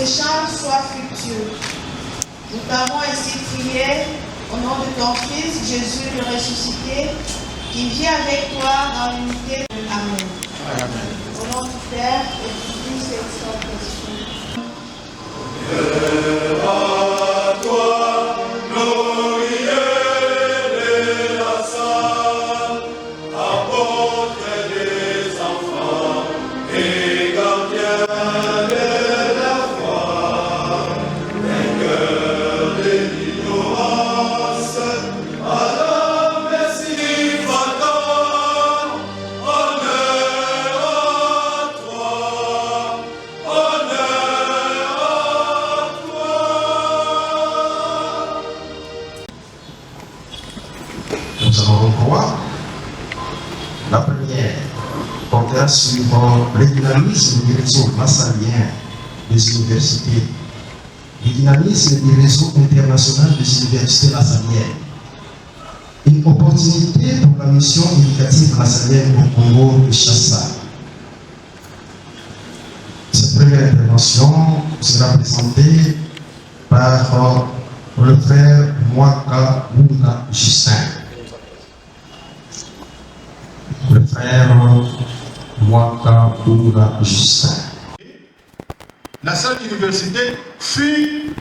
échanges soient fructueux. Nous t'avons ainsi prié au nom de ton Fils, Jésus le ressuscité, qui vit avec toi dans l'unité. Amen. Amen. Au nom du Père et du Fils et du Saint-Esprit. À toi, glorieux de la salle, apôtre des enfants et gardien de la foi, vainqueur de l'ignorance, à l'homme si vacant, honneur à toi, honneur à toi. Nous avons trois. La première portera sur le dynamisme du réseau massalien des universités, le dynamisme du réseau international des universités massaliennes, une opportunité pour la mission éducative massalienne au Congo-Kinshasa. Cette première intervention sera présentée par le frère Mwaka Bouna Justin. Le frère Mwaka Bouna Justin. La salle d'université fut,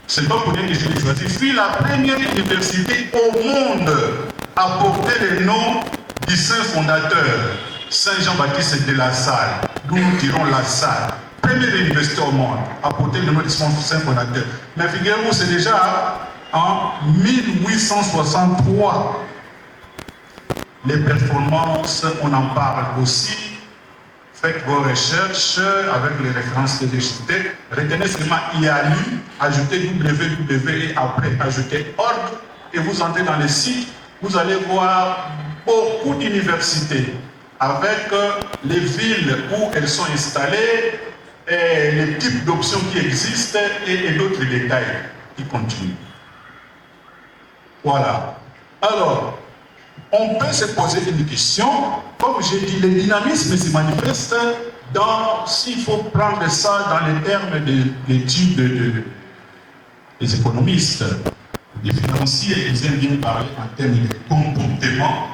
c'est pas pour dire que je l'ai choisi, fut la première université au monde à porter le nom du saint fondateur, Saint Jean-Baptiste de La Salle, d'où nous tirons La Salle. Première université au monde à porter le nom du saint fondateur. Mais figurez-vous, c'est déjà en 1863. Les performances, on en parle aussi. Faites vos recherches avec les références que j'ai citées. Retenez seulement IALU, ajoutez www et après ajoutez org et vous entrez dans le site. Vous allez voir beaucoup d'universités avec les villes où elles sont installées et les types d'options qui existent et d'autres détails qui continuent. Voilà. Alors, on peut se poser une question, comme j'ai dit, le dynamisme se manifeste dans, s'il faut prendre ça dans les termes de l'étude des économistes, des financiers, ils aiment bien parler en termes de comportement.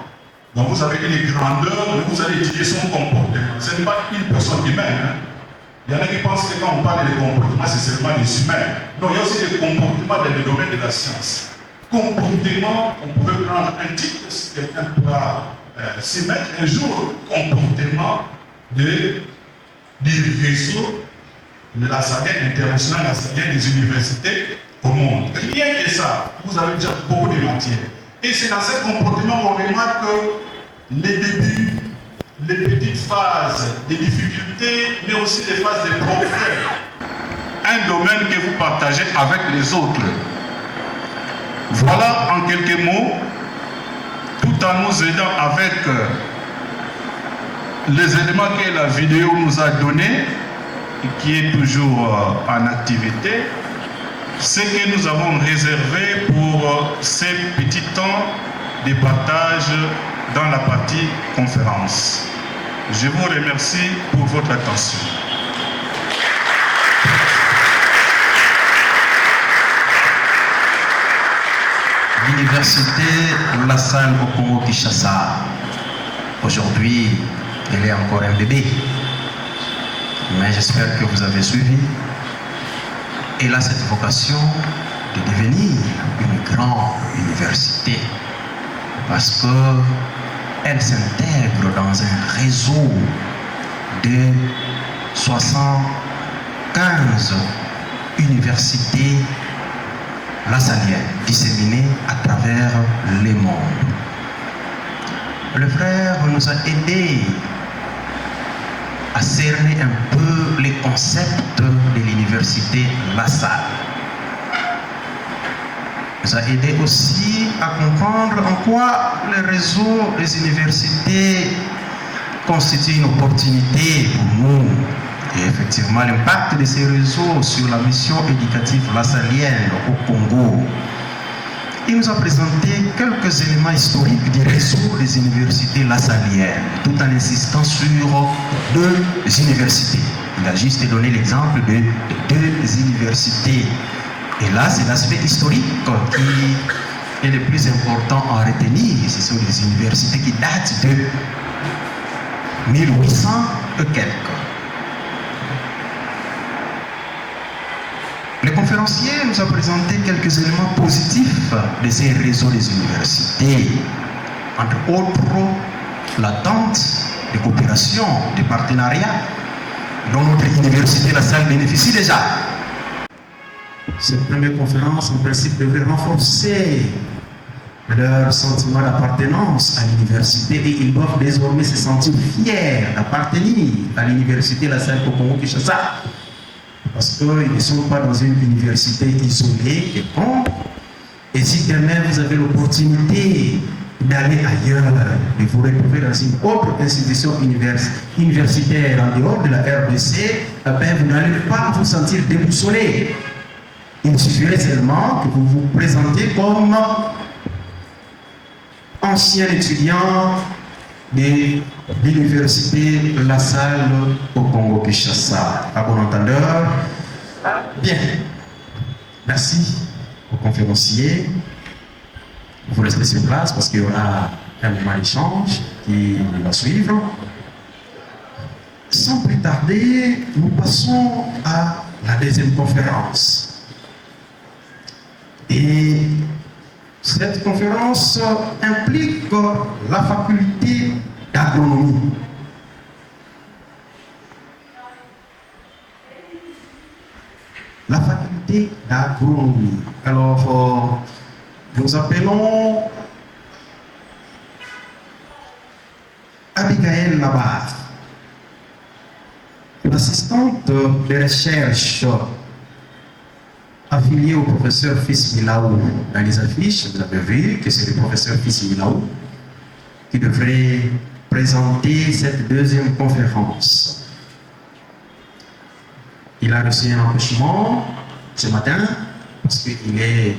Donc vous avez une grandeur, mais vous allez étudier son comportement. Ce n'est pas une personne humaine. Hein. Il y en a qui pensent que quand on parle de comportement, c'est seulement des humains. Non, il y a aussi des comportements dans le domaine de la science. Comportement, on pouvait prendre un titre, si quelqu'un pourra s'y mettre un jour, comportement du réseau de la SADEN internationale, la SADEN des universités au monde. Rien que ça, vous avez déjà beaucoup de matières. Et c'est dans ce comportement qu'on remarque les débuts, les petites phases, des difficultés, mais aussi des phases de progrès. Un domaine que vous partagez avec les autres. Voilà en quelques mots, tout en nous aidant avec les éléments que la vidéo nous a donnés et qui est toujours en activité, ce que nous avons réservé pour ces petits temps de partage dans la partie conférence. Je vous remercie pour votre attention. L'université La Salle au Congo-Kinshasa, aujourd'hui, elle est encore un bébé. Mais j'espère que vous avez suivi. Elle a cette vocation de devenir une grande université parce qu'elle s'intègre dans un réseau de 75 universités lassaliennes disséminées à travers le monde. Le frère nous a aidés à cerner un peu les concepts de l'université La Salle. Nous a aidés aussi à comprendre en quoi le réseau des universités constitue une opportunité pour nous. Et effectivement, l'impact de ces réseaux sur la mission éducative lassalienne au Congo Il nous a présenté quelques éléments historiques du réseau des universités lasalliennes, tout en insistant sur 2 universités. Il a juste donné l'exemple de 2 universités. Et là, c'est l'aspect historique qui est le plus important à retenir. Ce sont des universités qui datent de 1800 et quelques. Le conférencier nous a présenté quelques éléments positifs de ces réseaux des universités. Entre autres, l'attente de coopération, de partenariat dont notre université La Salle bénéficie déjà. Cette première conférence, en principe, devrait renforcer leur sentiment d'appartenance à l'université et ils doivent désormais se sentir fiers d'appartenir à l'université La Salle Congo-Kinshasa. Parce qu'ils ne sont pas dans une université isolée, quelconque. Et si demain vous avez l'opportunité d'aller ailleurs, de vous retrouver dans une autre institution universitaire en dehors de la RDC, vous n'allez pas vous sentir déboussolé. Il suffirait seulement que vous vous présentiez comme ancien étudiant de l'université La Salle au Congo-Kinshasa. À bon entendeur. Bien. Merci aux conférenciers. Vous restez sur place parce qu'il y aura un moment d'échange qui va suivre. Sans plus tarder, nous passons à la deuxième conférence. Et cette conférence implique la faculté d'agronomie. La faculté d'agronomie. Alors, nous appelons Abigail Labar, l'assistante de recherche affiliée au professeur Fils Milaou. Dans les affiches, vous avez vu que c'est le professeur Fils Milaou qui devrait présenter cette deuxième conférence. Il a reçu un empêchement ce matin parce qu'il est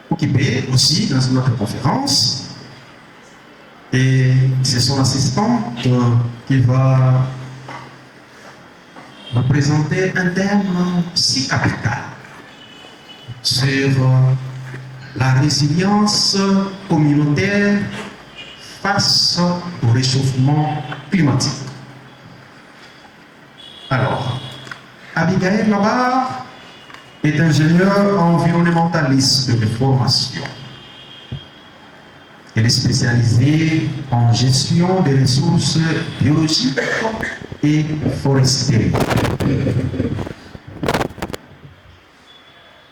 occupé aussi dans une autre conférence et c'est son assistante qui va vous présenter un thème si capital sur la résilience communautaire face au réchauffement climatique. Alors, Abigail Labar est ingénieure environnementaliste de formation. Elle est spécialisée en gestion des ressources biologiques et forestières.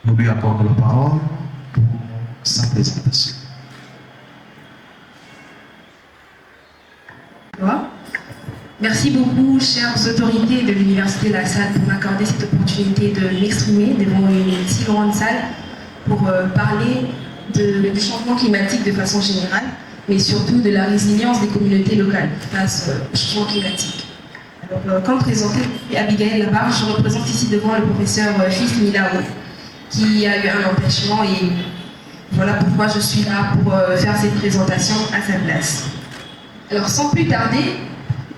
Nous lui accordons la parole pour sa présentation. Merci beaucoup, chères autorités de l'Université La Salle, pour m'accorder cette opportunité de m'exprimer devant une si grande salle pour parler du changement climatique de façon générale, mais surtout de la résilience des communautés locales face au changement climatique. Alors, comme présenté Abigail Labar, je représente ici devant le professeur Fils Milaou, qui a eu un empêchement et voilà pourquoi je suis là pour faire cette présentation à sa place. Alors, sans plus tarder,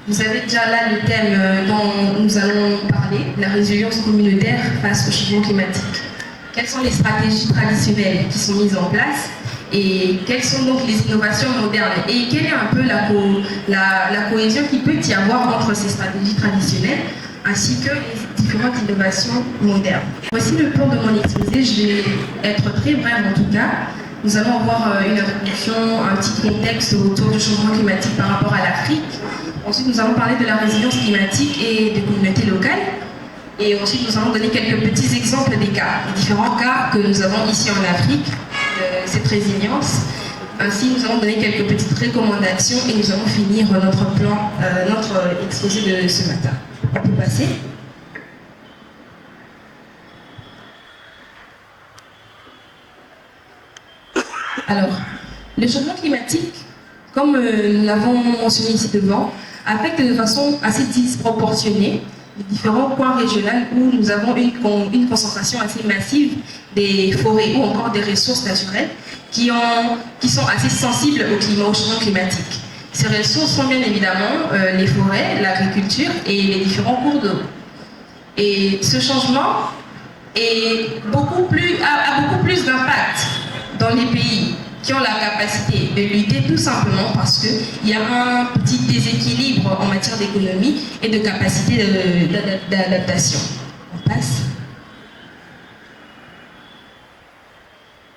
vous avez déjà là le thème dont nous allons parler, la résilience communautaire face au changement climatique. Quelles sont les stratégies traditionnelles qui sont mises en place et quelles sont donc les innovations modernes et quelle est un peu la cohésion qu'il peut y avoir entre ces stratégies traditionnelles ainsi que les différentes innovations modernes. Voici le plan de mon exposé, je vais être très brève en tout cas. Nous allons avoir une introduction, un petit contexte autour du changement climatique par rapport à l'Afrique. Ensuite, nous allons parler de la résilience climatique et des communautés locales. Et ensuite, nous allons donner quelques petits exemples des cas, des différents cas que nous avons ici en Afrique, de cette résilience. Ainsi, nous allons donner quelques petites recommandations et nous allons finir notre plan, notre exposé de ce matin. On peut passer. Alors, le changement climatique, comme nous l'avons mentionné ici devant, affecte de façon assez disproportionnée différents coins régionaux où nous avons une concentration assez massive des forêts ou encore des ressources naturelles qui sont assez sensibles au changement climatique. Ces ressources sont bien évidemment les forêts, l'agriculture et les différents cours d'eau. Et ce changement a beaucoup plus d'impact dans les pays qui ont la capacité de lutter tout simplement parce qu'il y a un petit déséquilibre en matière d'économie et de capacité d'adaptation. On passe.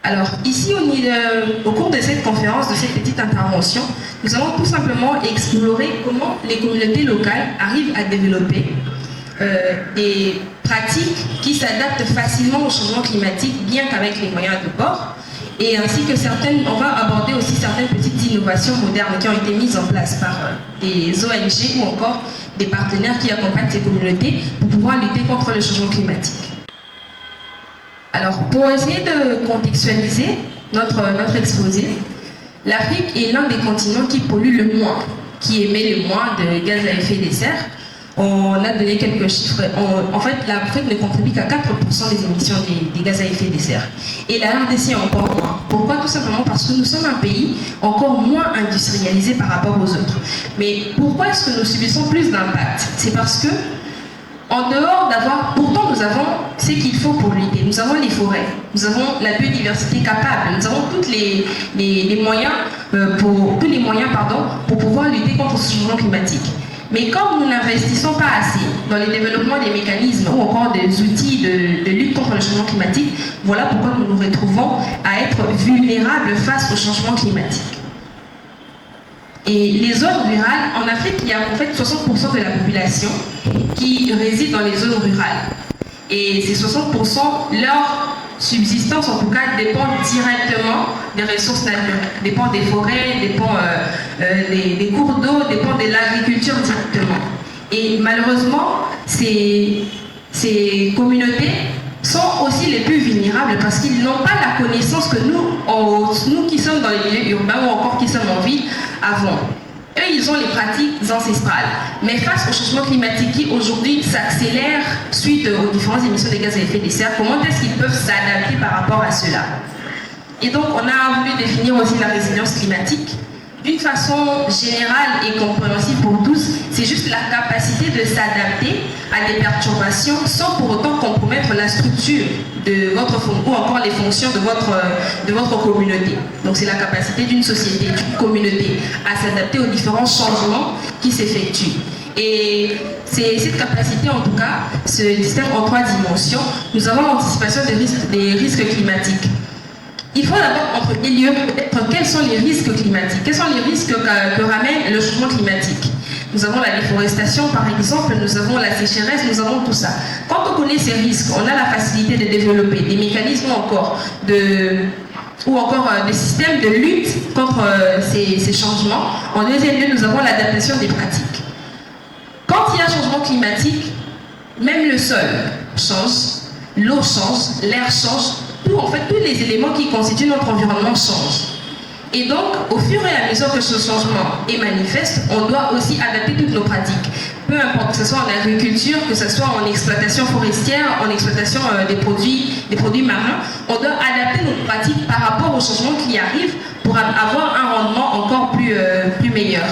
Alors ici, au cours de cette conférence, de cette petite intervention, nous allons tout simplement explorer comment les communautés locales arrivent à développer des pratiques qui s'adaptent facilement au changement climatique, bien qu'avec les moyens de bord, et ainsi que on va aborder aussi certaines petites innovations modernes qui ont été mises en place par des ONG ou encore des partenaires qui accompagnent ces communautés pour pouvoir lutter contre le changement climatique. Alors, pour essayer de contextualiser notre exposé, l'Afrique est l'un des continents qui pollue le moins, qui émet le moins de gaz à effet de serre. On a donné quelques chiffres. En fait, l'Afrique ne contribue qu'à 4% des émissions des gaz à effet de serre. Et la RDC encore moins. Pourquoi? Tout simplement parce que nous sommes un pays encore moins industrialisé par rapport aux autres. Mais pourquoi est-ce que nous subissons plus d'impact? C'est parce que, en dehors pourtant nous avons ce qu'il faut pour lutter. Nous avons les forêts, nous avons la biodiversité capable, nous avons tous les moyens pour pouvoir lutter contre ce changement climatique. Mais comme nous n'investissons pas assez dans le développement des mécanismes ou encore des outils de lutte contre le changement climatique, voilà pourquoi nous nous retrouvons à être vulnérables face au changement climatique. Et les zones rurales, en Afrique, il y a en fait 60% de la population qui réside dans les zones rurales. Et ces 60%, leur subsistance en tout cas dépend directement des ressources naturelles, dépend des forêts, dépend des cours d'eau, dépend de l'agriculture directement. Et malheureusement, ces communautés sont aussi les plus vulnérables parce qu'ils n'ont pas la connaissance que nous qui sommes dans les milieux urbains ou encore qui sommes en ville avons. Eux, ils ont les pratiques ancestrales. Mais face au changement climatique qui aujourd'hui s'accélère suite aux différentes émissions de gaz à effet de serre, comment est-ce qu'ils peuvent s'adapter par rapport à cela? Et donc, on a voulu définir aussi la résilience climatique. D'une façon générale et compréhensible pour tous, c'est juste la capacité de s'adapter à des perturbations sans pour autant compromettre la structure de votre ou encore les fonctions de votre communauté. Donc c'est la capacité d'une société, d'une communauté à s'adapter aux différents changements qui s'effectuent. Et cette capacité, en tout cas, se distingue en 3 dimensions. Nous avons l'anticipation des risques climatiques. Il faut d'abord, en premier lieu, connaître quels sont les risques climatiques, quels sont les risques que ramène le changement climatique. Nous avons la déforestation, par exemple, nous avons la sécheresse, nous avons tout ça. Quand on connaît ces risques, on a la facilité de développer des mécanismes ou encore des systèmes de lutte contre ces changements. En deuxième lieu, nous avons l'adaptation des pratiques. Quand il y a changement climatique, même le sol change, l'eau change, l'air change, en fait, tous les éléments qui constituent notre environnement changent. Et donc, au fur et à mesure que ce changement est manifeste, on doit aussi adapter toutes nos pratiques. Peu importe que ce soit en agriculture, que ce soit en exploitation forestière, en exploitation des produits marins, on doit adapter nos pratiques par rapport au changement qui arrive pour avoir un rendement encore plus meilleur.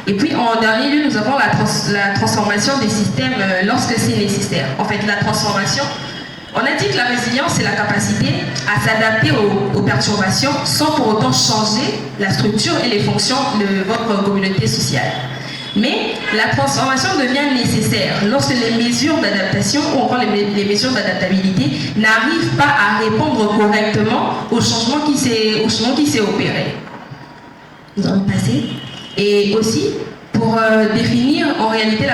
Et puis, en dernier lieu, nous avons la transformation des systèmes lorsque c'est nécessaire. En fait, la transformation, on a dit que la résilience, c'est la capacité à s'adapter aux perturbations sans pour autant changer la structure et les fonctions de votre communauté sociale. Mais la transformation devient nécessaire lorsque les mesures d'adaptation ou encore les mesures d'adaptabilité n'arrivent pas à répondre correctement au changement qui s'est opéré. Nous allons passer. Et aussi, pour définir en réalité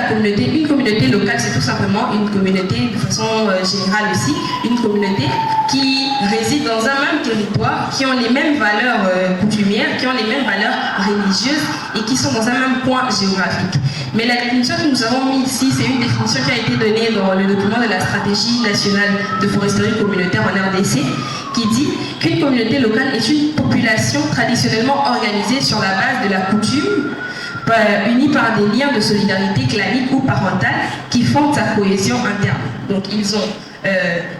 une communauté locale, c'est tout simplement une communauté, de façon générale aussi, une communauté qui réside dans un même territoire, qui ont les mêmes valeurs coutumières, qui ont les mêmes valeurs religieuses et qui sont dans un même point géographique. Mais la définition que nous avons mise ici, c'est une définition qui a été donnée dans le document de la stratégie nationale de foresterie communautaire en RDC, qui dit qu'une communauté locale est une population traditionnellement organisée sur la base de la coutume, unis par des liens de solidarité clanique ou parentale qui font sa cohésion interne. Donc ils ont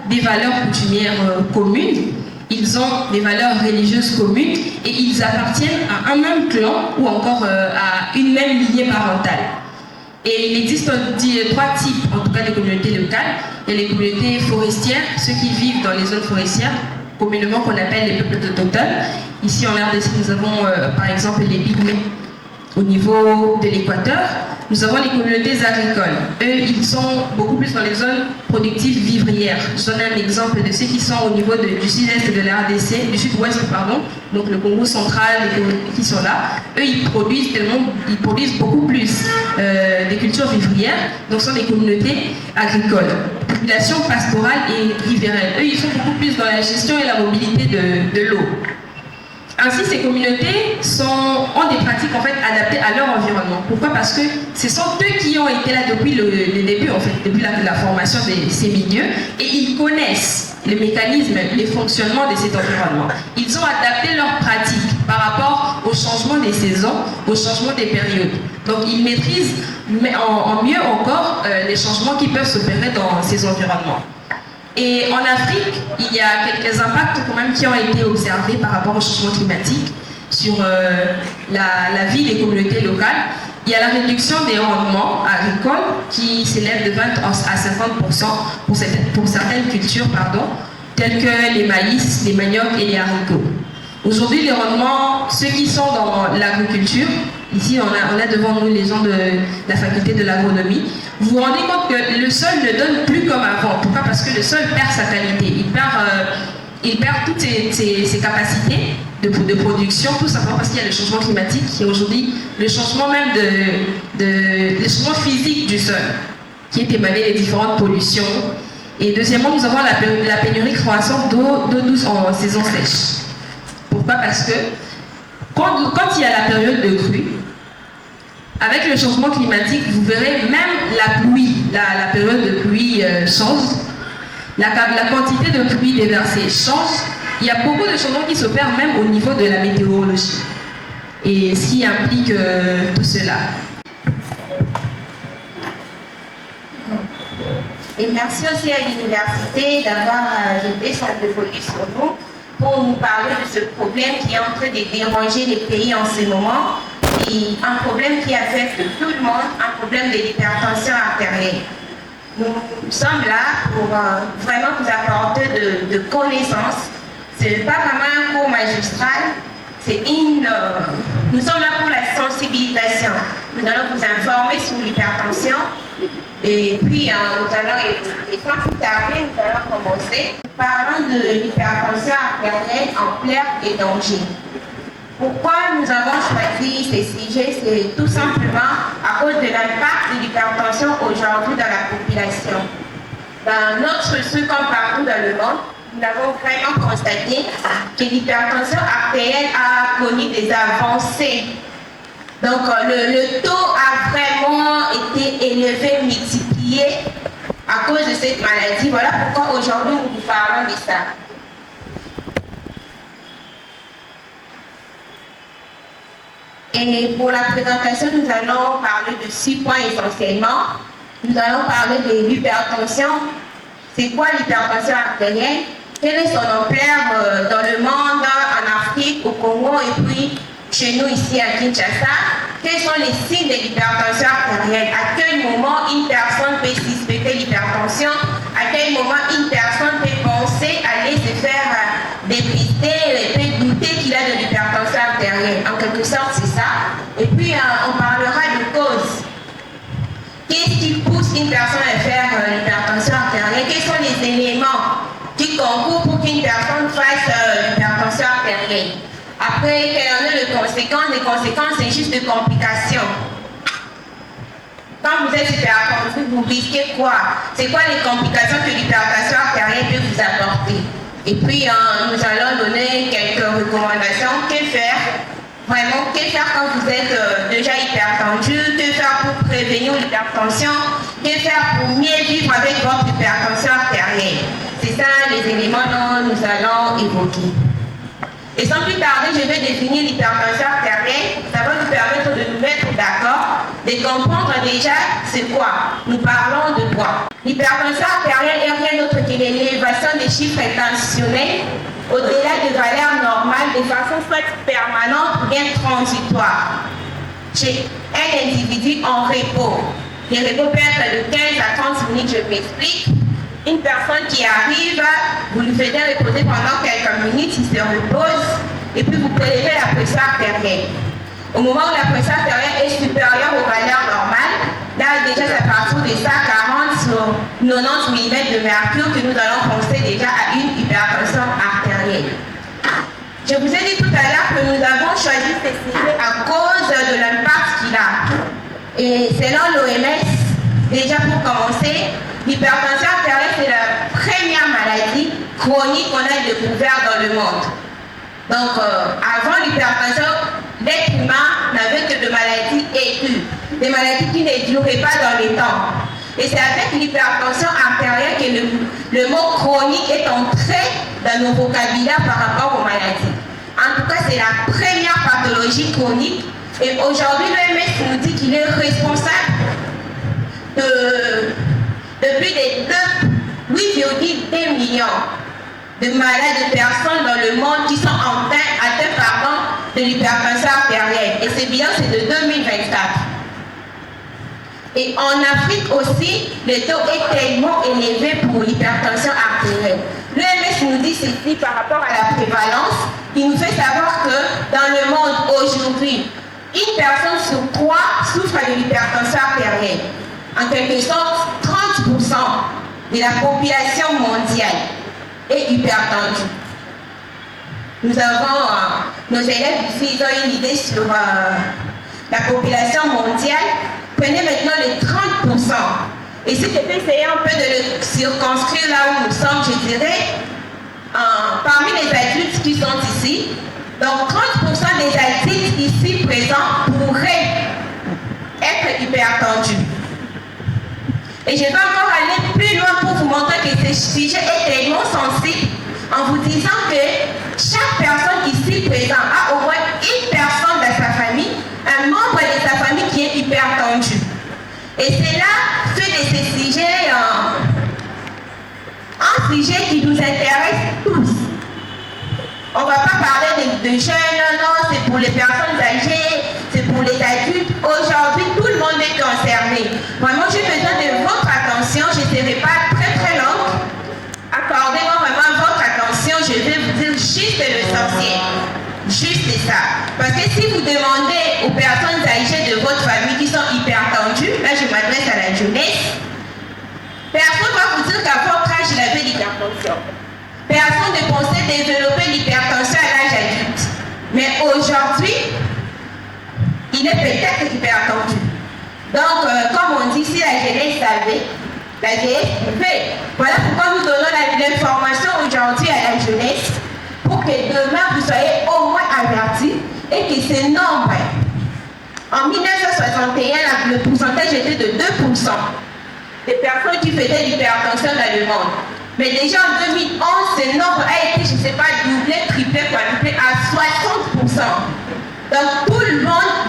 des valeurs coutumières communes, ils ont des valeurs religieuses communes et ils appartiennent à un même clan ou encore à une même lignée parentale. Et il existe trois types, en tout cas, de communautés locales. Il y a les communautés forestières, ceux qui vivent dans les zones forestières, communément qu'on appelle les peuples autochtones. Ici en RDC, nous avons par exemple les Pygmées au niveau de l'équateur. Nous avons les communautés agricoles. Eux, ils sont beaucoup plus dans les zones productives vivrières. Je donne un exemple de ceux qui sont au niveau du sud-est de la RDC, du sud-ouest, pardon, donc le Congo central, les communautés qui sont là. Eux, ils produisent beaucoup plus des cultures vivrières, donc ce sont des communautés agricoles. Population pastorale et riveraine. Eux, ils sont beaucoup plus dans la gestion et la mobilité de l'eau. Ainsi, ces communautés ont des pratiques en fait adaptées à leur environnement. Pourquoi? Parce que ce sont eux qui ont été là depuis le début, en fait, depuis la formation de ces milieux, et ils connaissent les mécanismes, les fonctionnements de cet environnement. Ils ont adapté leurs pratiques par rapport au changement des saisons, au changement des périodes. Donc, ils maîtrisent en mieux encore les changements qui peuvent s'opérer dans ces environnements. Et en Afrique, il y a quelques impacts quand même qui ont été observés par rapport au changement climatique sur la vie des communautés locales. Il y a la réduction des rendements agricoles qui s'élève de 20 à 50% pour certaines cultures, telles que les maïs, les maniocs et les haricots. Aujourd'hui, les rendements, ceux qui sont dans l'agriculture, ici on a devant nous les gens de la faculté de l'agronomie, vous vous rendez compte que le sol ne donne plus comme avant. Pourquoi? Parce que le sol perd sa qualité, il perd toutes ses capacités de production, tout simplement parce qu'il y a le changement climatique et aujourd'hui le changement même le changement physique du sol qui est émané des différentes pollutions. Et deuxièmement, nous avons la pénurie croissante d'eau douce en saison sèche. Pourquoi? Parce que quand il y a la période de crue, avec le changement climatique, vous verrez même la pluie, la période de pluie change, la quantité de pluie déversée change. Il y a beaucoup de changements qui s'opèrent même au niveau de la météorologie. Et ce qui implique tout cela. Et merci aussi à l'université d'avoir jeté son focus sur nous pour nous parler de ce problème qui est en train de déranger les pays en ce moment. Et un problème qui affecte tout le monde, un problème de l'hypertension artérielle. Nous sommes là pour vraiment vous apporter de connaissances. Ce n'est pas vraiment un cours magistral, nous sommes là pour la sensibilisation. Nous allons vous informer sur l'hypertension. Et puis, nous allons écouter. Sans plus tarder, nous allons commencer. Parlant de l'hypertension artérielle en perte et danger. Pourquoi nous avons choisi ces sujets? C'est tout simplement à cause de l'impact de l'hypertension aujourd'hui dans la population. Dans notre structure, comme partout dans le monde, nous avons vraiment constaté que l'hypertension artérielle a connu des avancées. Donc le taux a vraiment été élevé, multiplié à cause de cette maladie. Voilà pourquoi aujourd'hui nous vous parlons de ça. Et pour la présentation, nous allons parler de 6 points essentiellement. Nous allons parler de l'hypertension. C'est quoi l'hypertension artérielle? Quelle est son ampleur dans le monde, en Afrique, au Congo et puis chez nous ici à Kinshasa? Quels sont les signes de l'hypertension artérielle? À quel moment une personne peut suspecter l'hypertension? À quel moment une personne peut penser aller se faire dépister, peut douter qu'il a de l'hypertension artérielle? En quelque sorte, c'est ça. Et puis, on parlera de causes. Qu'est-ce qui pousse une personne à faire l'hypertension artérielle? Quels sont les éléments qui concourent pour qu'une personne fasse l'hypertension artérielle? Après, quelles en sont les conséquences? Les conséquences, c'est juste des complications. Quand vous êtes hypertendu, vous risquez quoi? C'est quoi les complications que l'hypertension artérielle peut vous apporter? Et puis, nous allons donner quelques recommandations. Que faire? Vraiment, que faire quand vous êtes déjà hypertendu? Que faire pour prévenir l'hypertension? Que faire pour mieux vivre avec votre hypertension artérielle? C'est ça les éléments dont nous allons évoquer. Et sans plus tarder, je vais définir l'hypertension artérielle. Ça va nous permettre de nous mettre être d'accord, de comprendre déjà c'est quoi. Nous parlons de quoi? L'hypertension artérielle est rien d'autre que l'élévation des chiffres intentionnels au-delà de valeurs normales de façon soit permanente ou bien transitoire. Chez un individu en repos, le repos peut être de 15 à 30 minutes, je m'explique. Une personne qui arrive, vous lui faites reposer pendant quelques minutes, il se repose, et puis vous prélevez la pression artérielle. Au moment où la pression artérielle est supérieure aux valeurs normales, là déjà c'est à partir de 140 sur 90 mm de mercure que nous allons penser déjà à une hypertension artérielle. Je vous ai dit tout à l'heure que nous avons choisi ce sujet à cause de l'impact qu'il a. Et selon l'OMS, déjà pour commencer, l'hypertension artérielle c'est la première maladie chronique qu'on a découverte dans le monde. Donc avant l'hypertension, l'être humain n'avait que de maladies aiguës, des maladies qui ne duraient pas dans le temps. Et c'est avec l'hypertension artérielle que le mot chronique est entré dans nos vocabulaires par rapport aux maladies. En tout cas, c'est la première pathologie chronique. Et aujourd'hui, l'OMS nous dit qu'il est responsable de plus de 8,2 millions de malades, de personnes dans le monde qui sont atteints de l'hypertension artérielle. Et ce bilan, c'est de 2024. Et en Afrique aussi, le taux est tellement élevé pour l'hypertension artérielle. L'OMS nous dit ceci par rapport à la prévalence. Il nous fait savoir que dans le monde aujourd'hui, une personne sur 3 souffre de l'hypertension artérielle. En quelque sorte, 30% de la population mondiale est hypertendue. Nous avons, nos élèves ici, ils ont une idée sur la population mondiale. Prenez maintenant les 30%. Et si je peux essayer un peu de le circonscrire là où nous sommes, je dirais, parmi les adultes qui sont ici, donc 30% des adultes ici présents pourraient être hypertendus. Et je vais encore aller plus loin pour vous montrer que ce sujet est tellement sensible en vous disant que chaque personne ici présente a au moins une personne dans sa famille, un membre de sa famille qui est hypertendu. Et cela fait de ces sujets un sujet qui nous intéresse tous. On ne va pas parler de jeunes, non, c'est pour les personnes âgées, c'est pour les adultes. Aujourd'hui, tout le monde est concerné. Vraiment, j'ai besoin de votre attention. Je ne serai pas très très longue. Accordez-moi vraiment votre attention. Je vais vous dire juste l'essentiel. Juste ça. Parce que si vous demandez aux personnes âgées de votre famille qui sont hypertendues, là je m'adresse à la jeunesse, personne ne va vous dire qu'à votre âge, il avait l'hypertension. Personne ne pensait développer l'hypertension à l'âge adulte. Mais aujourd'hui, il est peut-être hypertendu. Donc, comme on dit, si la jeunesse savait, la jeunesse pouvait. Voilà pourquoi nous donnons l'information aujourd'hui à la jeunesse, pour que demain vous soyez au moins avertis et que ce nombre, en 1961, le pourcentage était de 2% des personnes qui faisaient l'hypertension dans le monde. Mais déjà en 2011, ce nombre a été, je ne sais pas, doublé, triplé, quadruplé à 60%. Donc tout le monde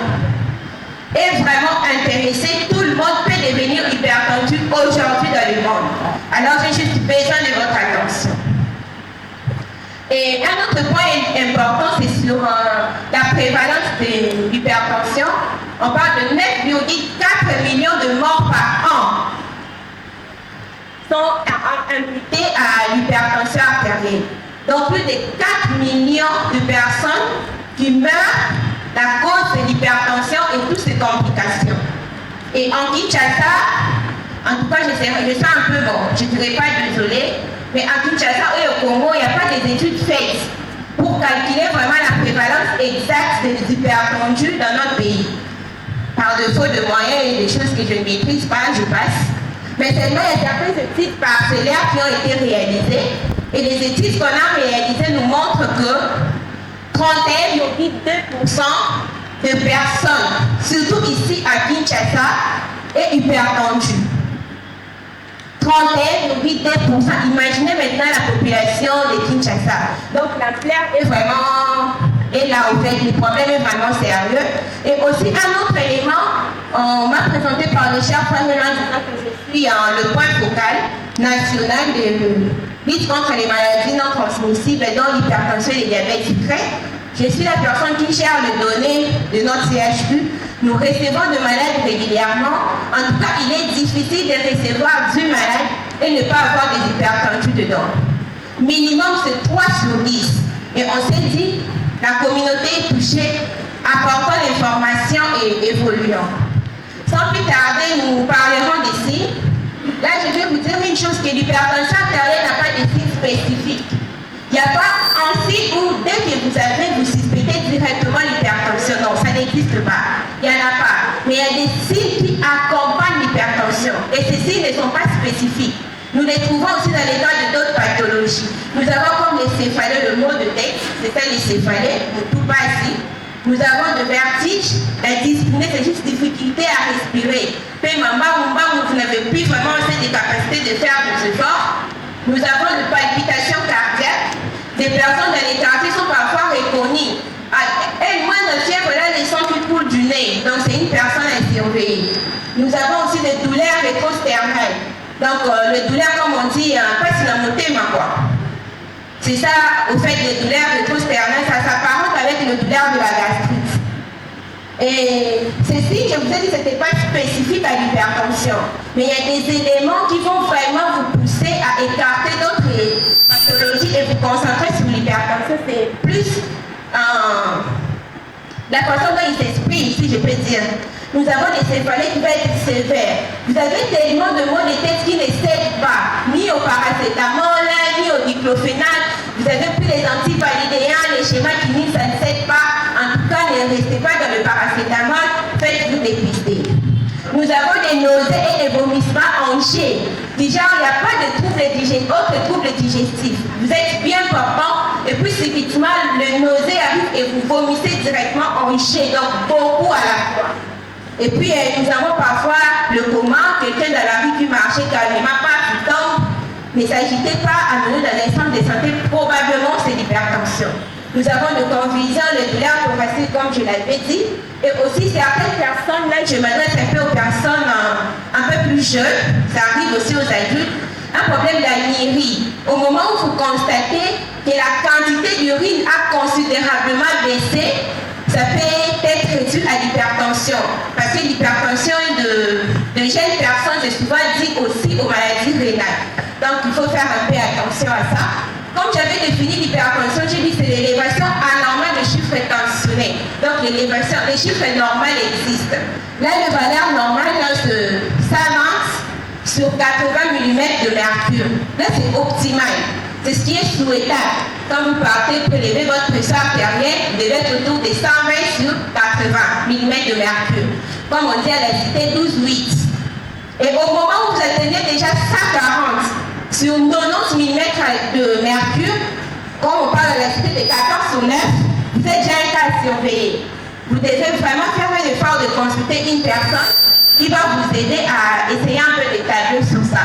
est vraiment intéressé, tout le monde peut devenir hypertendu aujourd'hui dans le monde. Alors j'ai juste besoin de votre attention. Et un autre point important, c'est sur la prévalence de l'hypertension. On parle de 9,4 millions de morts par an sont imputés à l'hypertension artérielle. Donc plus de 4 millions de personnes qui meurent à cause de l'hypertension et toutes ces complications. Et en Kinshasa, en tout cas je sens un peu bon, je ne dirais pas désolé, mais en Kinshasa et au Congo, il n'y a pas des études faites pour calculer vraiment la prévalence exacte des hypertendus dans notre pays. Par défaut de moyens et des choses que je ne maîtrise pas, je passe. Mais seulement, il y a certaines études parcellaires qui ont été réalisées. Et les études qu'on a réalisées nous montrent que 31,2% de personnes, surtout ici à Kinshasa, est hypertendue. 31,2%. Imaginez maintenant la population de Kinshasa. Donc l'ampleur est vraiment Et là, au fait, le problème est vraiment sérieux. Et aussi, un autre élément, on m'a présenté par le cher Frère Mélan disant que je suis le point focal national de lutte contre les maladies non transmissibles, dont l'hypertension et le diabète sucré. Je suis la personne qui gère les données de notre CHU. Nous recevons de malades régulièrement. En tout cas, il est difficile de recevoir du malade et ne pas avoir des hypertendus dedans. Minimum, c'est 3 sur 10. Et on s'est dit, la communauté est touchée, apportons l'information et évoluons. Sans plus tarder, nous parlerons des signes. Là, je vais vous dire une chose, que l'hypertension artérielle n'a pas de signes spécifiques. Il n'y a pas un signe où, dès que vous avez, vous suspectez directement l'hypertension. Non, ça n'existe pas. Il n'y en a pas. Mais il y a des signes qui accompagnent l'hypertension. Et ces signes ne sont pas spécifiques. Nous les trouvons aussi dans les cas de d'autres pathologies. Nous avons comme les céphalées, le mot de tête, c'est ça les céphalées, ne tout pas ici. Nous avons de vertige, la dyspnée, c'est juste difficulté à respirer. Puis vous n'avez plus vraiment cette capacité de faire des efforts. Nous avons des palpitations cardiaques. Des personnes dans les quartiers sont parfois reconnues. Elle, moins de fièvre, là, les sangs qui coulent du nez. Donc, c'est une personne à surveiller. Nous avons aussi des douleurs rétrosternales. Donc, les douleurs, comme on dit, pas si la montée, mais quoi. C'est ça, au fait, les douleurs rétrosternales, ça s'apparente avec les douleurs de la gastrite. Et ceci, je vous ai dit, ce n'était pas spécifique à l'hypertension. Mais il y a des éléments qui vont vraiment vous pousser à écarter d'autres pathologies et vous concentrer sur l'hypertension. C'est plus la façon dont il s'exprime, si je peux dire. Nous avons des céphalées qui vont être sévères. Vous avez tellement de maux de tête qui ne cèdent pas, ni au paracétamol, ni au diclofénac. Vous avez plus les antivalidéens, les schémas cliniques, ça ne cède pas. En tout cas, ne restez pas dans le paracétamol, faites-vous dépister. Nous avons des nausées et des vomissements en jet. Déjà, il n'y a pas de troubles digestifs. Vous êtes bien portant et puis subitement, le nausée arrive et vous vomissez directement en jet, donc beaucoup à la fois. Et puis, nous avons parfois le coma, quelqu'un dans la rue qui marchait calmement, pas tout le temps, ne s'agitait pas, amené dans les centres de santé, probablement c'est l'hypertension. Nous avons de confusion, le douleur progressive, comme je l'avais dit, et aussi certaines personnes, là je m'adresse un peu aux personnes un peu plus jeunes, ça arrive aussi aux adultes, un problème d'anémie. Au moment où vous constatez que la quantité d'urine a considérablement baissé, ça peut être réduit à l'hypertension. Parce que l'hypertension de jeunes personnes est souvent due aussi aux maladies rénales. Donc il faut faire un peu attention à ça. Comme j'avais défini l'hypertension, j'ai dit que c'est l'élévation anormale de chiffres tensionnés. Donc les chiffres normaux existent. Là, le valeur normale s'avance sur 80 mm de mercure. Là, c'est optimal. C'est ce qui est souhaitable. Quand vous partez prélever votre pression artérielle, vous devez être autour de 120 sur 80 mm de mercure. Comme on dit à la cité, 12,8. Et au moment où vous atteignez déjà 140 sur 90 mm de mercure, quand on parle de la cité de 14 sur 9, vous êtes déjà un cas à surveiller. Vous devez vraiment faire un effort de consulter une personne qui va vous aider à essayer un peu d'établir sur ça.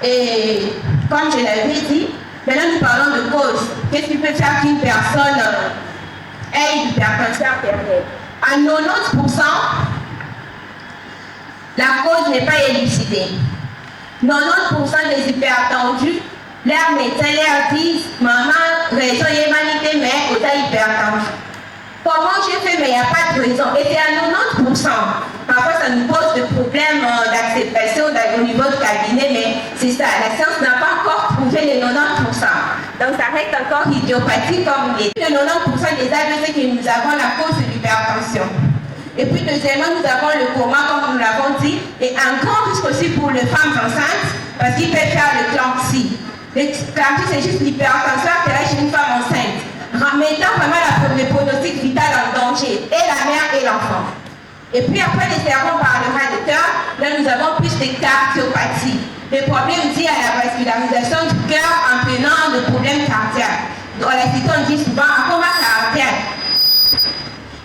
Et comme je l'avais dit, maintenant nous parlons de cause. Qu'est-ce qui peut faire qu'une personne ait une hypertension artérielle? À 90%, la cause n'est pas élucidée. 90% des hypertendus, leurs médecins leur disent « Maman, raison humanité, mais vous êtes hypertendu. » Comment j'ai fait, mais il n'y a pas de raison. Et c'est à 90%. Parfois, ça nous pose des problèmes d'acceptation au niveau du cabinet, mais c'est ça. La science n'a pas encore prouvé les 90%. Donc, ça reste encore idiopathie comme il est. Les 90% des AVC que nous avons, la cause de l'hypertension. Et puis, deuxièmement, nous avons le coma, comme nous l'avons dit, et un grand risque aussi pour les femmes enceintes, parce qu'ils peuvent faire le clampsie. Le clampsie, c'est juste l'hypertension artérielle chez une femme enceinte, mettant vraiment le pronostic vital en danger, et la mère et l'enfant. Et puis après, le cerveau parlera de cœur, là nous avons plus de cardiopathie. Les problèmes liés à la vascularisation du cœur en prenant de problèmes cardiaques. Dans la cité, on dit souvent un coma cardiaque.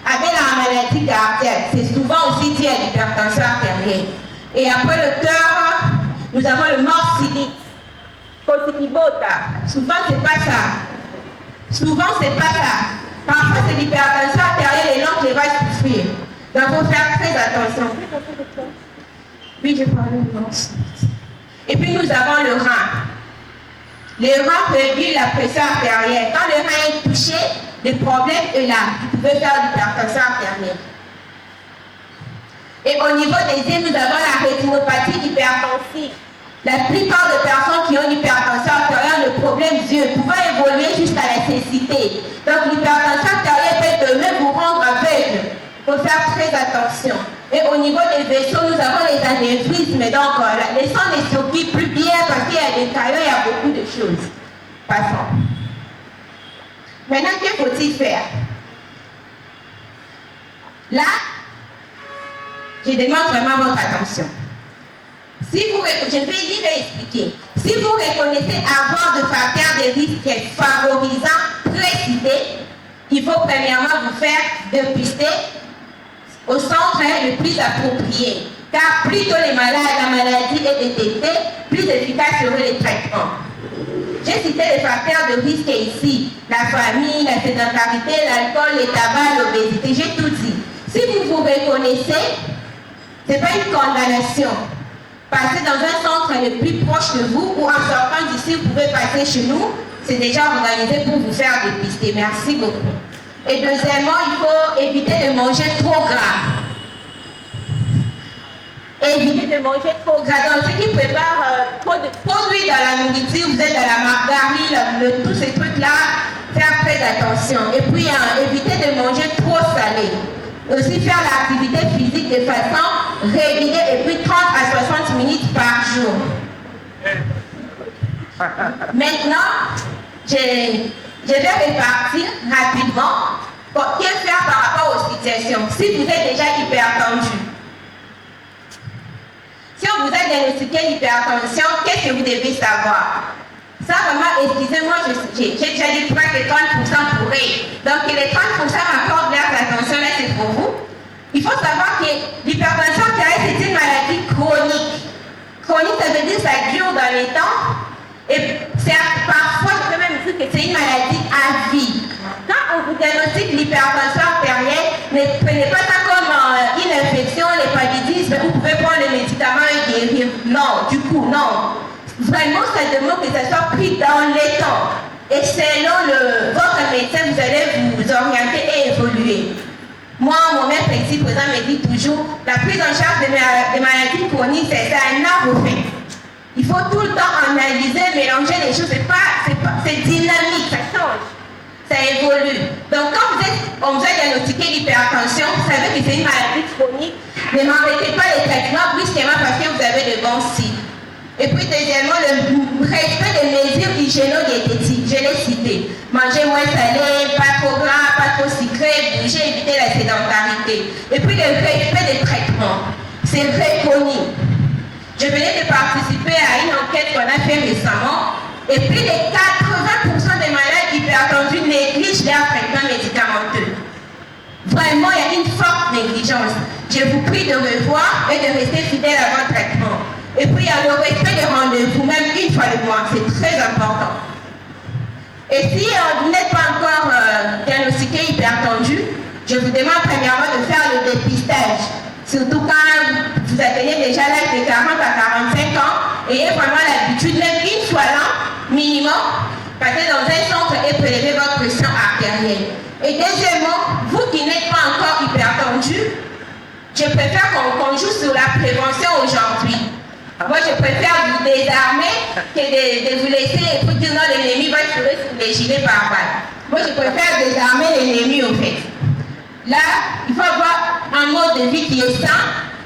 Avec la maladie cardiaque, c'est souvent aussi dit à l'hypertension artérielle. Et après le cœur, nous avons le mort cynique. Souvent, c'est pas ça. Souvent, c'est pas ça. Parfois, c'est l'hypertension artérielle et l'autre qui va souffrir. Donc, il faut faire très attention. Oui, je parlais de l'os. Et puis, nous avons le rein. Le rein régule la pression artérielle. Quand le rein est touché, le problème est là. Vous pouvez faire l'hypertension artérielle. Et au niveau des yeux, nous avons la rétinopathie hypertensive. La plupart des personnes qui ont l'hypertension artérielle, le problème des yeux pouvant évoluer jusqu'à la cécité. Donc l'hypertension artérielle peut demain vous rendre aveugle. Il faut faire très attention. Et au niveau des vaisseaux, nous avons les anévrismes. Donc les sangs ne circulent plus bien parce qu'il y a des caillots, il y a beaucoup de choses. Passons. Maintenant, que faut-il faire? Là, je demande vraiment votre attention. Si vous, je vais expliquer. Si vous reconnaissez avoir de facteurs de risque favorisant préciser, il faut premièrement vous faire dépister au centre le plus approprié. Car plus tôt la maladie est détectée, plus efficace seront les traitements. J'ai cité les facteurs de risque ici. La famille, la sédentarité, l'alcool, le tabac, l'obésité. J'ai tout dit. Si vous vous reconnaissez, ce n'est pas une condamnation. Passez dans un centre le plus proche de vous ou en sortant d'ici, vous pouvez passer chez nous. C'est déjà organisé pour vous faire dépister. Merci beaucoup. Et deuxièmement, il faut éviter de manger trop gras. Éviter de manger trop gras. Donc, ceux qui préparent trop d'huile dans la nourriture, vous êtes dans la margarine, tous ces trucs-là, faire très attention. Et puis, éviter de manger trop salé. Aussi faire l'activité physique de façon régulière et puis 30 à 60 minutes par jour. Maintenant, je vais répartir rapidement pour que faire par rapport aux situations. Si vous êtes déjà hypertendu, si on vous a diagnostiqué l'hypertension, qu'est-ce que vous devez savoir? Ça, vraiment, excusez-moi, j'ai déjà dit 3 que 30% pourraient. Donc, les 30% accordent leur attention, là, c'est pour vous. Il faut savoir que l'hypertension artérielle, c'est une maladie chronique. Chronique, ça veut dire que ça dure dans les temps. Et parfois, je peux même dire que c'est une maladie à vie. Quand on vous diagnostique l'hypertension artérielle, ne prenez pas ça comme une infection, l'hépatitis, vous pouvez prendre les médicaments et guérir. Non, du coup, non. Vraiment, ça demande que ça soit pris dans les temps. Et selon votre médecin, vous allez vous orienter et évoluer. Moi, mon maître ici présent me dit toujours, la prise en charge des maladies chroniques, c'est un arbre fait. Il faut tout le temps analyser, mélanger les choses. C'est dynamique, ça change, ça évolue. Donc, quand on vous a diagnostiqué l'hypertension, vous savez que c'est une maladie chronique, ne m'arrêtez pas les traitements brusquement parce que vous avez de bons signes. Et puis, deuxièmement, le respect des mesures hygiéno-diététiques, je l'ai cité. Manger moins salé, pas trop gras, pas trop sucré, bouger, éviter la sédentarité. Et puis, le respect des traitements, c'est reconnu. Je venais de participer à une enquête qu'on a fait récemment. Et plus de 80% des malades hypertendus négligent leurs traitements médicamenteux. Vraiment, il y a une forte négligence. Je vous prie de revoir et de rester fidèle à votre traitement. Et puis, il y a le respect des rendez-vous, même une fois le mois, c'est très important. Et si vous n'êtes pas encore diagnostiqué hypertendu, je vous demande premièrement de faire le dépistage. Surtout quand vous atteignez déjà l'âge de 40 à 45 ans, ayez vraiment l'habitude, même une fois l'an, minimum, passer dans un centre et prélever votre pression artérielle. Et deuxièmement, vous qui n'êtes pas encore hypertendu, je préfère qu'on joue sur la prévention aujourd'hui. Moi, je préfère vous désarmer que de vous laisser et vous dire non, l'ennemi va tirer sur les gilets pare-balles. Moi, je préfère désarmer l'ennemi, au fait. Là, il faut avoir un mode de vie qui est sain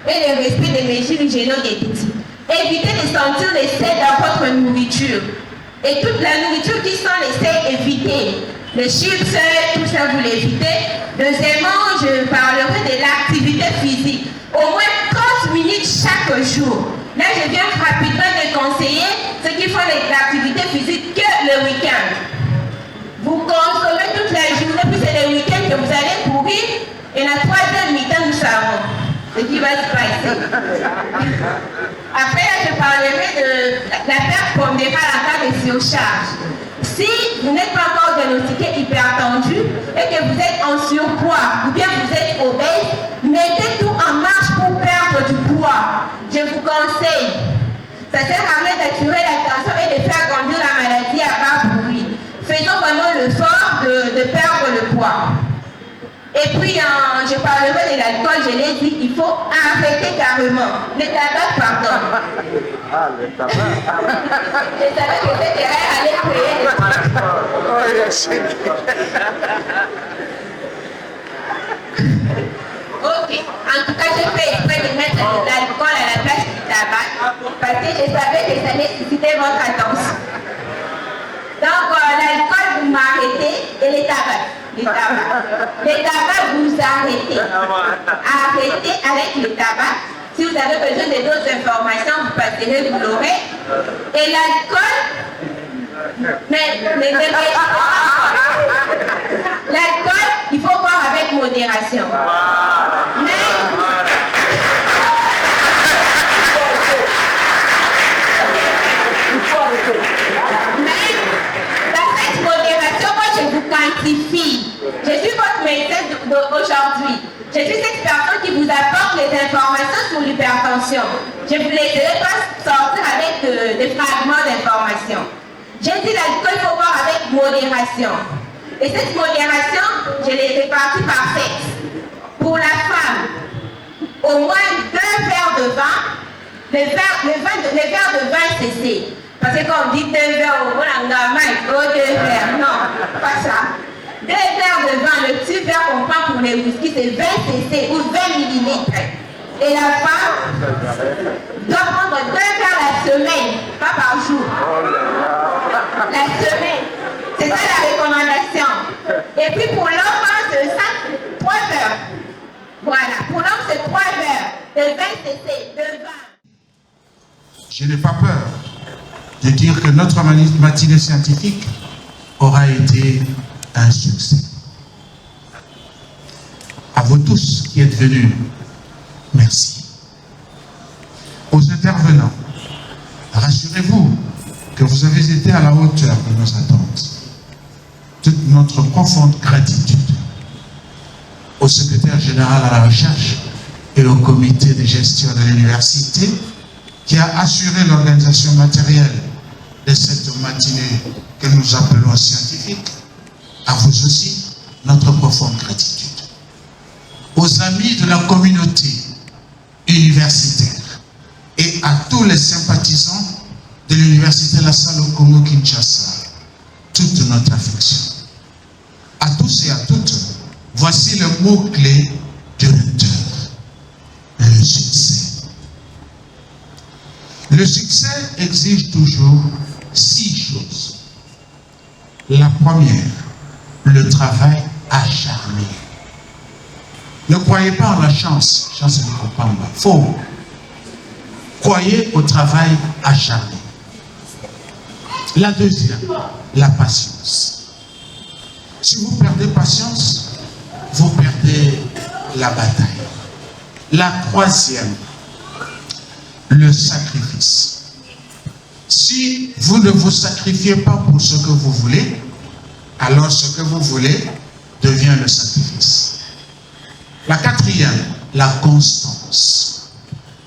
et le respect des mesures hygiéno-diététiques. Évitez de sentir les sels dans votre nourriture. Et toute la nourriture qui sent les sels, évitez. Les chips, tout ça, vous l'évitez. Deuxièmement, je parlerai de l'activité physique. Au moins 30 minutes chaque jour. Là, je viens rapidement de conseiller ceux qui font l'activité physique que le week-end. Vous consommez toute la journée, puis c'est le week-end que vous allez courir, et la troisième mi-temps, nous savons ce qui va se passer. Après, là, je parlerai de la perte pondérale en cas de surcharge. Si vous n'êtes pas encore diagnostiqué hypertendu et que vous êtes en surpoids ou bien vous êtes obèse, mettez tout en marche pour perdre du poids. Je vous conseille. Ça sert à rien d'attirer l'attention et de faire grandir la maladie à bas bruit. Faisons vraiment l'effort de perdre le poids. Et puis, je parlerai de l'alcool, je l'ai dit, il faut arrêter carrément. Le tabac, pardon. Ah, le tabac. Je savais que cette erreur allait créer des Ok. En tout cas, j'ai fait exprès de mettre de l'alcool à la place du tabac parce que je savais que ça nécessitait votre attention. Donc, l'alcool, vous m'arrêtez et les tabacs. Les tabacs, vous arrêtez. Arrêtez avec les tabacs. Si vous avez besoin de d'autres informations, vous passerez, vous l'aurez. Et l'alcool, l'alcool, il faut boire avec modération. Mais dans cette modération, moi je vous quantifie. Je suis votre médecin d'aujourd'hui. Je suis cette personne qui vous apporte les informations sur l'hypertension. Je ne vous laisserai pas sortir avec des fragments d'informations. J'ai dit l'alcool, il faut boire avec modération. Et cette modération, je l'ai répartie par sexe. Pour la femme, au moins 2 verres de vin, les verres de vin cc. Parce que quand on dit 2 verres, on a 2 verres. Non, pas ça. 2 verres de vin, le petit verre qu'on prend pour les whisky, c'est 20 cc ou 20 millilitres. Et la femme doit prendre 2 verres la semaine, pas par jour. La semaine. C'est ça la recommandation. Et puis pour l'homme, c'est 3 verres. Voilà. Pour l'homme, c'est 3 verres de 20 cc, de vin. Je n'ai pas peur de dire que notre matinée scientifique aura été un succès. À vous tous qui êtes venus, merci. Aux intervenants, rassurez-vous que vous avez été à la hauteur de nos attentes. Toute notre profonde gratitude au secrétaire général à la recherche et au comité de gestion de l'université qui a assuré l'organisation matérielle de cette matinée que nous appelons scientifique. À vous aussi, notre profonde gratitude. Aux amis de la communauté universitaire et à tous les sympathisants de l'université La Salle au Congo-Kinshasa, toute notre affection. À tous et à toutes, voici le mot-clé directeur, le succès. Le succès exige toujours 6 choses. La première, le travail acharné. Ne croyez pas en la chance. Chance ne comprend pas. Faux. Croyez au travail acharné. La deuxième, la patience. Si vous perdez patience, vous perdez la bataille. La troisième, le sacrifice. Si vous ne vous sacrifiez pas pour ce que vous voulez, alors ce que vous voulez devient le sacrifice. La quatrième, la constance.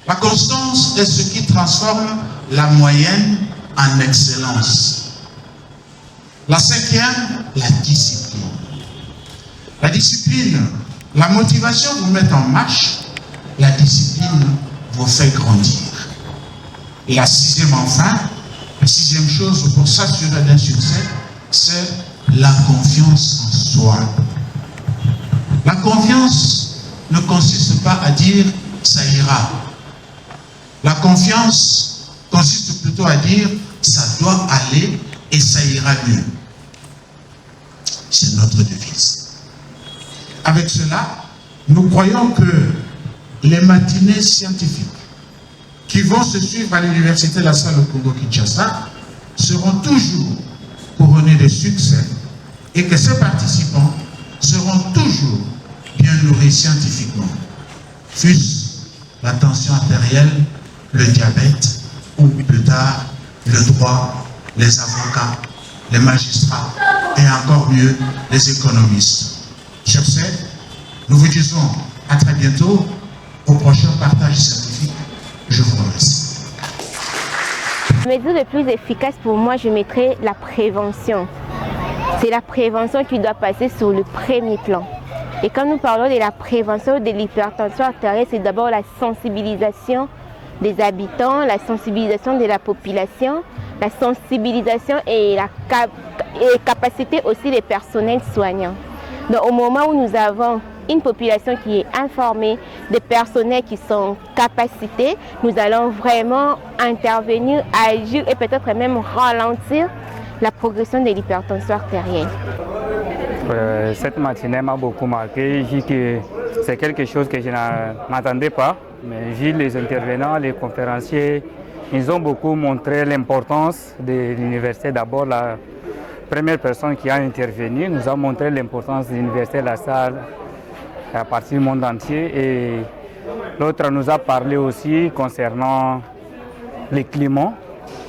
La constance est ce qui transforme la moyenne en excellence. La cinquième, la discipline. La discipline, la motivation vous met en marche, la discipline vous fait grandir. Et la sixième enfin, la sixième chose pour s'assurer d'un succès, c'est la confiance en soi. La confiance ne consiste pas à dire ça ira. La confiance consiste plutôt à dire ça doit aller et ça ira mieux. C'est notre devise. Avec cela, nous croyons que les matinées scientifiques qui vont se suivre à l'université La Salle au Congo-Kinshasa seront toujours couronnés de succès et que ces participants seront toujours bien nourris scientifiquement, fût-ce la tension artérielle, le diabète ou plus tard le droit, les avocats, les magistrats et encore mieux les économistes. Sur ce, nous vous disons à très bientôt au prochain partage scientifique. Je vous remercie. La méthode la plus efficace pour moi, je mettrais la prévention. C'est la prévention qui doit passer sur le premier plan. Et quand nous parlons de la prévention de l'hypertension artérielle, c'est d'abord la sensibilisation des habitants, la sensibilisation de la population, la sensibilisation et la capacité aussi des personnels soignants. Donc au moment où nous avons une population qui est informée, des personnels qui sont capacités, nous allons vraiment intervenir, agir et peut-être même ralentir la progression de l'hypertension artérielle. Cette matinée m'a beaucoup marqué. C'est quelque chose que je ne m'attendais pas. Mais vu les intervenants, les conférenciers, ils ont beaucoup montré l'importance de l'université. D'abord, la première personne qui a intervenu nous a montré l'importance de l'université La Salle à partir du monde entier. Et l'autre nous a parlé aussi concernant le climat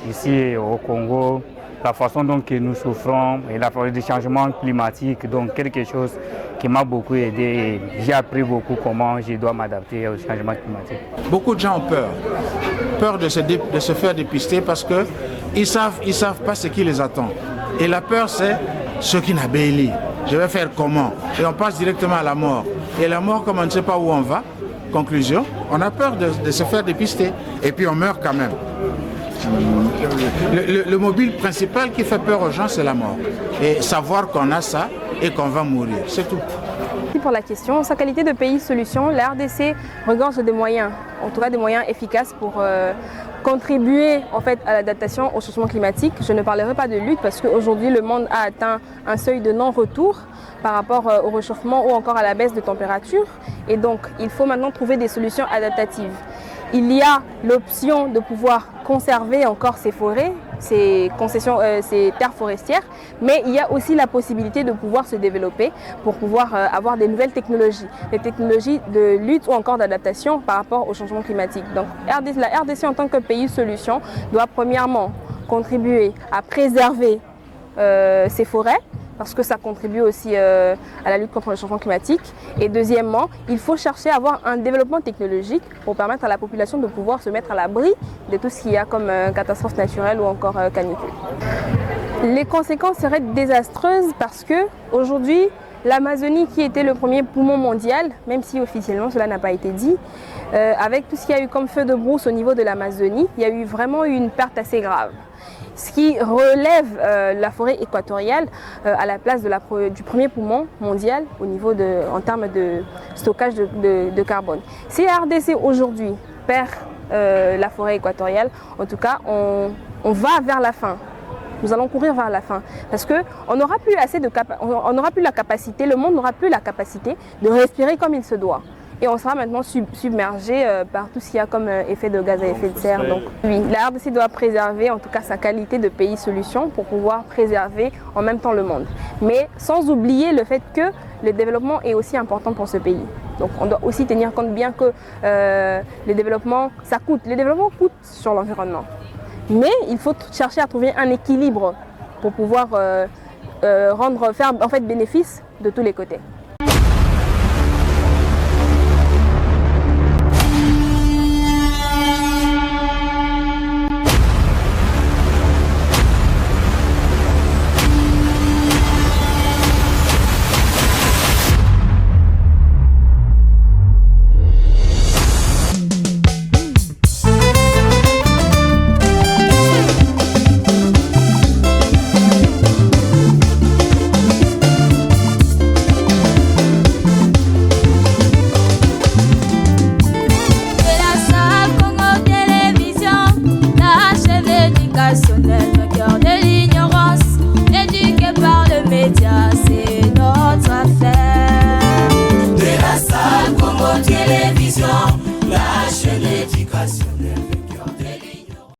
ici au Congo, la façon dont nous souffrons et la façon du changement climatique, donc quelque chose qui m'a beaucoup aidé. J'ai appris beaucoup comment je dois m'adapter au changement climatique. Beaucoup de gens ont peur de se faire dépister parce qu'ils ne savent pas ce qui les attend. Et la peur, c'est ce qui n'abélit. Je vais faire comment? Et on passe directement à la mort. Et la mort, comme on ne sait pas où on va, conclusion, on a peur de se faire dépister. Et puis on meurt quand même. Le mobile principal qui fait peur aux gens, c'est la mort. Et savoir qu'on a ça et qu'on va mourir, c'est tout. Merci pour la question. Sa qualité de pays solution, la RDC regorge des moyens, en tout cas des moyens efficaces pour contribuer en fait à l'adaptation au changement climatique. Je ne parlerai pas de lutte parce qu'aujourd'hui le monde a atteint un seuil de non-retour par rapport au réchauffement ou encore à la baisse de température. Et donc il faut maintenant trouver des solutions adaptatives. Il y a l'option de pouvoir conserver encore ces forêts, ces terres forestières, mais il y a aussi la possibilité de pouvoir se développer pour pouvoir avoir des nouvelles technologies, des technologies de lutte ou encore d'adaptation par rapport au changement climatique. Donc la RDC en tant que pays solution doit premièrement contribuer à préserver ces forêts, parce que ça contribue aussi à la lutte contre le changement climatique. Et deuxièmement, il faut chercher à avoir un développement technologique pour permettre à la population de pouvoir se mettre à l'abri de tout ce qu'il y a comme catastrophe naturelle ou encore canicule. Les conséquences seraient désastreuses parce que aujourd'hui, l'Amazonie qui était le premier poumon mondial, même si officiellement cela n'a pas été dit, avec tout ce qu'il y a eu comme feu de brousse au niveau de l'Amazonie, il y a eu vraiment une perte assez grave. Ce qui relève la forêt équatoriale à la place du premier poumon mondial en termes de stockage de carbone. Si la RDC aujourd'hui perd la forêt équatoriale, en tout cas on va vers la fin. Nous allons courir vers la fin parce qu'on n'aura plus la capacité, le monde n'aura plus la capacité de respirer comme il se doit. Et on sera maintenant submergé par tout ce qu'il y a comme effet de gaz à effet de serre. Donc oui, la RDC doit préserver en tout cas sa qualité de pays solution pour pouvoir préserver en même temps le monde. Mais sans oublier le fait que le développement est aussi important pour ce pays. Donc on doit aussi tenir compte bien que le développement, ça coûte. Le développement coûte sur l'environnement. Mais il faut chercher à trouver un équilibre pour pouvoir faire en fait bénéfice de tous les côtés. Le cœur de l'ignorance, éduqué par le média, c'est notre affaire. De la salle Congo Télévision, la chaîne éducationnelle.